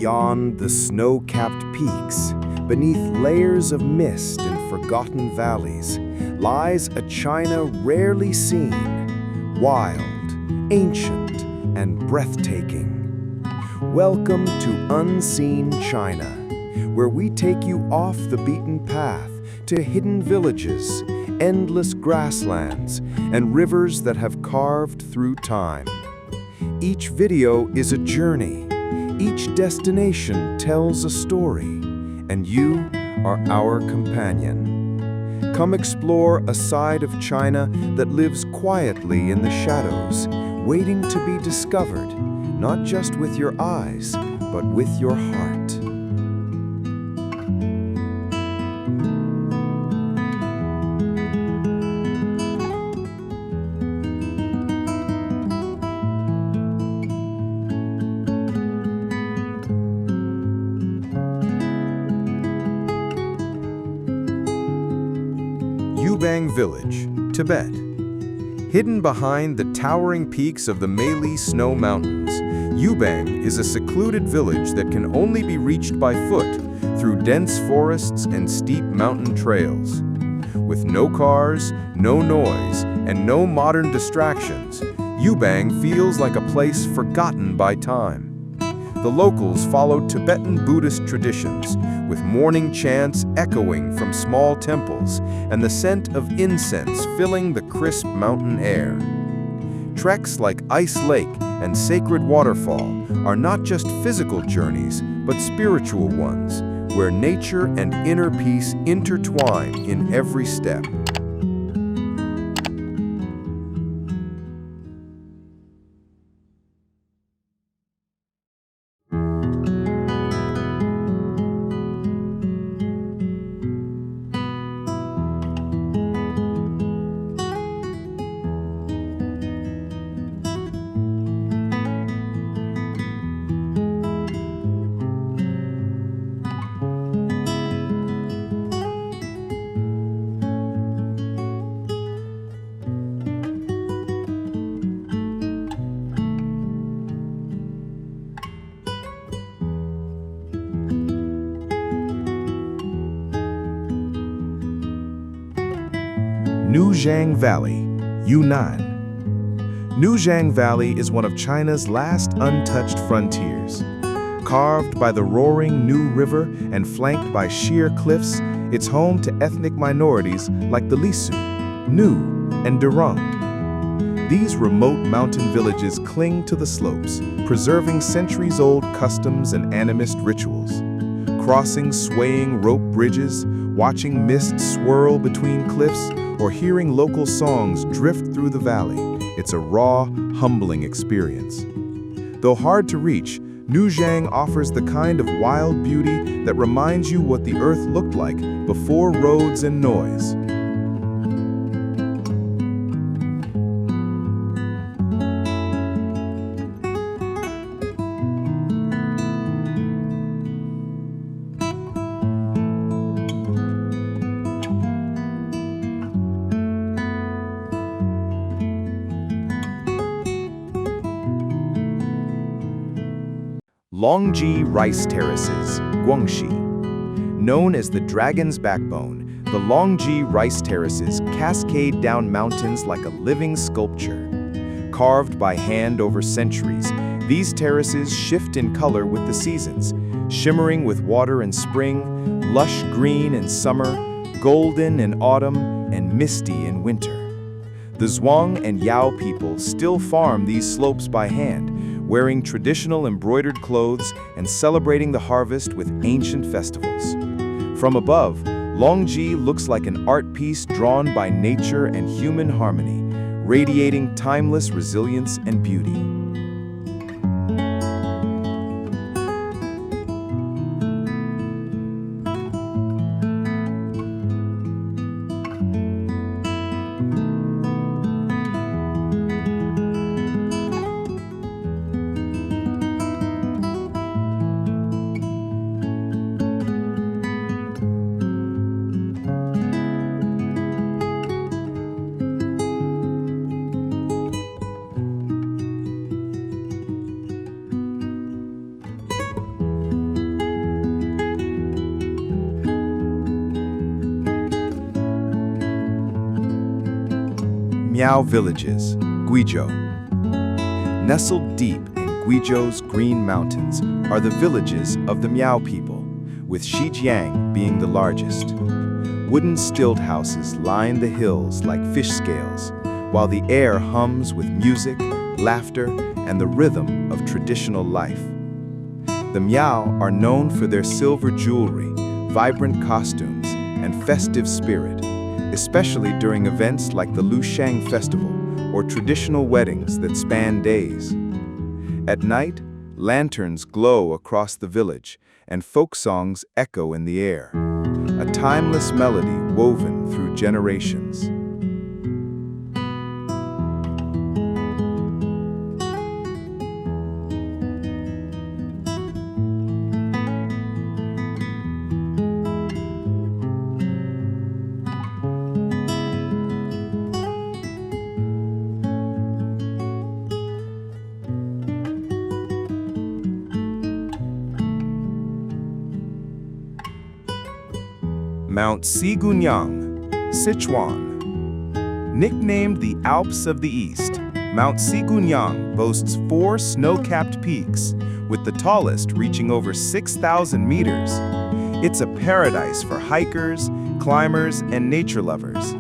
Beyond the snow-capped peaks, beneath layers of mist and forgotten valleys, lies a China rarely seen, wild, ancient, and breathtaking. Welcome to Unseen China, where we take you off the beaten path to hidden villages, endless grasslands, and rivers that have carved through time. Each video is a journey. Each destination tells a story, and you are our companion. Come explore a side of China that lives quietly in the shadows, waiting to be discovered, not just with your eyes, but with your heart. Eubang Village, Tibet. Hidden behind the towering peaks of the Meili Snow Mountains, Yubeng is a secluded village that can only be reached by foot through dense forests and steep mountain trails. With no cars, no noise, and no modern distractions, Yubeng feels like a place forgotten by time. The locals follow Tibetan Buddhist traditions, with morning chants echoing from small temples and the scent of incense filling the crisp mountain air. Treks like Ice Lake and Sacred Waterfall are not just physical journeys, but spiritual ones, where nature and inner peace intertwine in every step. Jang Valley, Yunnan. Nujiang Valley is one of China's last untouched frontiers. Carved by the roaring Nu River and flanked by sheer cliffs, it's home to ethnic minorities like the Lisu, Nu, and Durung. These remote mountain villages cling to the slopes, preserving centuries-old customs and animist rituals. Crossing swaying rope bridges, watching mist swirl between cliffs, or hearing local songs drift through the valley, it's a raw, humbling experience. Though hard to reach, Nujiang offers the kind of wild beauty that reminds you what the earth looked like before roads and noise. Longji Rice Terraces, Guangxi. Known as the Dragon's Backbone, the Longji Rice Terraces cascade down mountains like a living sculpture. Carved by hand over centuries, these terraces shift in color with the seasons, shimmering with water in spring, lush green in summer, golden in autumn, and misty in winter. The Zhuang and Miao people still farm these slopes by hand, wearing traditional embroidered clothes and celebrating the harvest with ancient festivals. From above, Longji looks like an art piece drawn by nature and human harmony, radiating timeless resilience and beauty. Miao villages, Guizhou. Nestled deep in Guizhou's green mountains are the villages of the Miao people, with Xinjiang being the largest. Wooden stilt houses line the hills like fish scales, while the air hums with music, laughter, and the rhythm of traditional life. The Miao are known for their silver jewelry, vibrant costumes, and festive spirit, especially during events like the Lushang festival or traditional weddings that span days. At night, lanterns glow across the village and folk songs echo in the air, a timeless melody woven through generations. Mount Siguniang, Sichuan. Nicknamed the Alps of the East, Mount Siguniang boasts 4 snow-capped peaks, with the tallest reaching over 6,000 meters. It's a paradise for hikers, climbers, and nature lovers.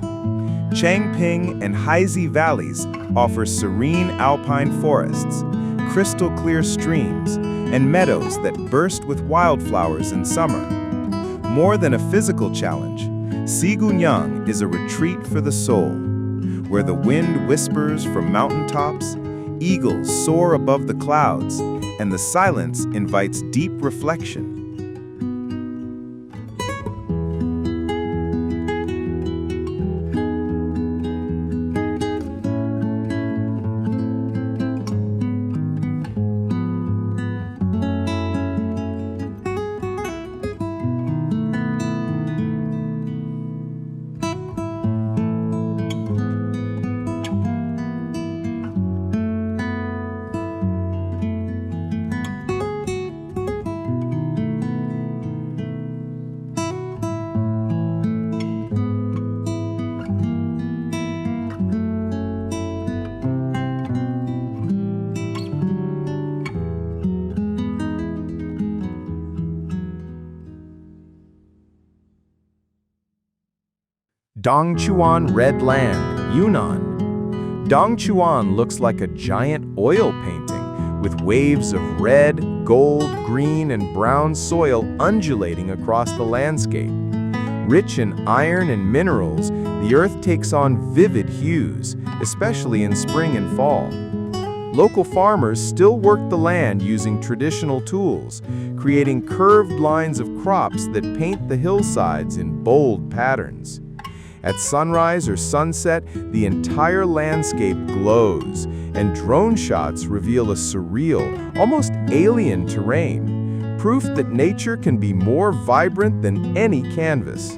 Changping and Haizi valleys offer serene alpine forests, crystal-clear streams, and meadows that burst with wildflowers in summer. More than a physical challenge, Siguniang is a retreat for the soul, where the wind whispers from mountaintops, eagles soar above the clouds, and the silence invites deep reflection. Dongchuan Red Land, Yunnan. Dongchuan looks like a giant oil painting with waves of red, gold, green, and brown soil undulating across the landscape. Rich in iron and minerals, the earth takes on vivid hues, especially in spring and fall. Local farmers still work the land using traditional tools, creating curved lines of crops that paint the hillsides in bold patterns. At sunrise or sunset, the entire landscape glows, and drone shots reveal a surreal, almost alien terrain, proof that nature can be more vibrant than any canvas.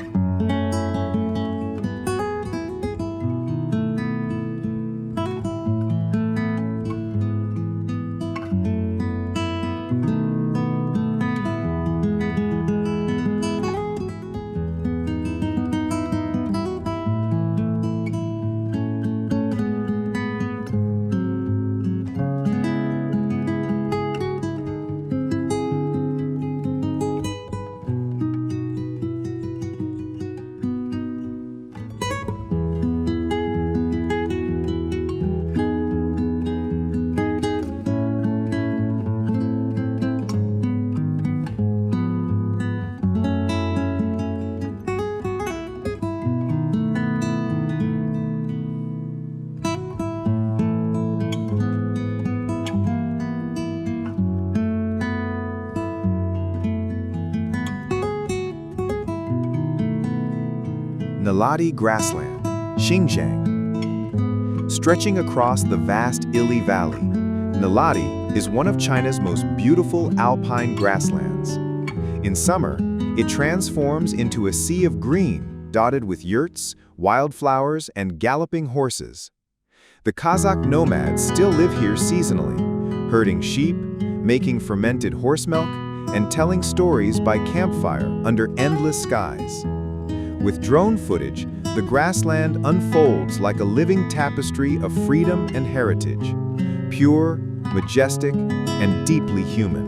Notti Grassland, Xinjiang. Stretching across the vast Ili Valley, Nalati is one of China's most beautiful alpine grasslands. In summer, it transforms into a sea of green, dotted with yurts, wildflowers, and galloping horses. The Kazakh nomads still live here seasonally, herding sheep, making fermented horse milk, and telling stories by campfire under endless skies. With drone footage, the grassland unfolds like a living tapestry of freedom and heritage, pure, majestic, and deeply human.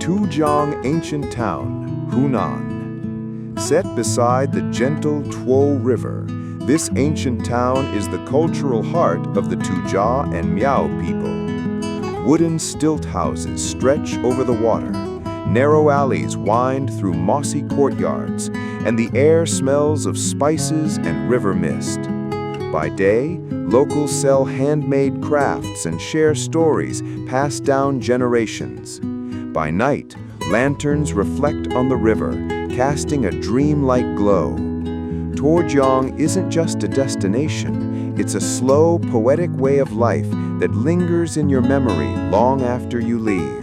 Tuojiang ancient town, Hunan. Set beside the gentle Tuo River, this ancient town is the cultural heart of the Tuojiang and Miao people. Wooden stilt houses stretch over the water, narrow alleys wind through mossy courtyards, and the air smells of spices and river mist. By day, locals sell handmade crafts and share stories passed down generations. By night, lanterns reflect on the river, casting a dreamlike glow. Tuojiang isn't just a destination, it's a slow, poetic way of life that lingers in your memory long after you leave.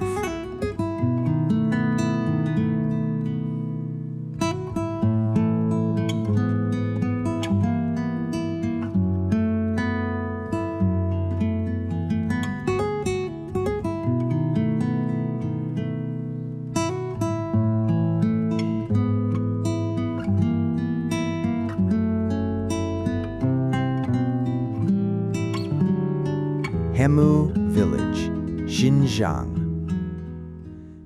Hemu Village, Xinjiang.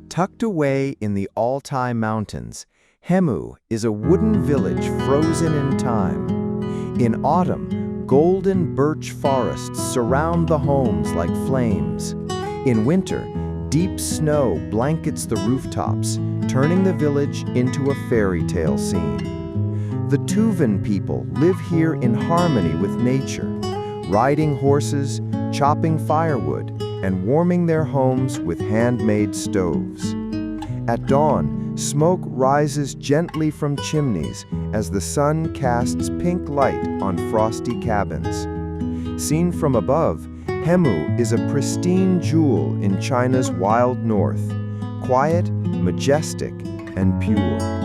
Tucked away in the Altai Mountains, Hemu is a wooden village frozen in time. In autumn, golden birch forests surround the homes like flames. In winter, deep snow blankets the rooftops, turning the village into a fairy tale scene. The Tuvan people live here in harmony with nature, riding horses, chopping firewood, and warming their homes with handmade stoves. At dawn, smoke rises gently from chimneys as the sun casts pink light on frosty cabins. Seen from above, Hemu is a pristine jewel in China's wild north, quiet, majestic, and pure.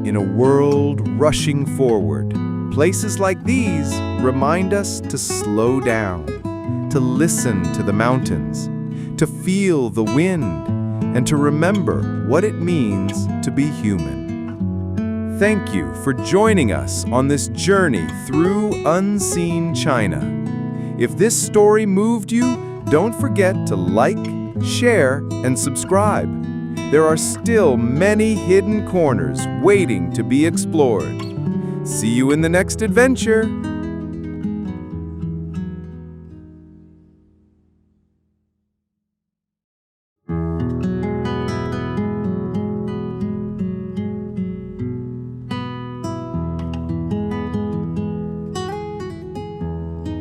In a world rushing forward, places like these remind us to slow down, to listen to the mountains, to feel the wind, and to remember what it means to be human. Thank you for joining us on this journey through unseen China. If this story moved you, don't forget to like, share, and subscribe. There are still many hidden corners waiting to be explored. See you in the next adventure!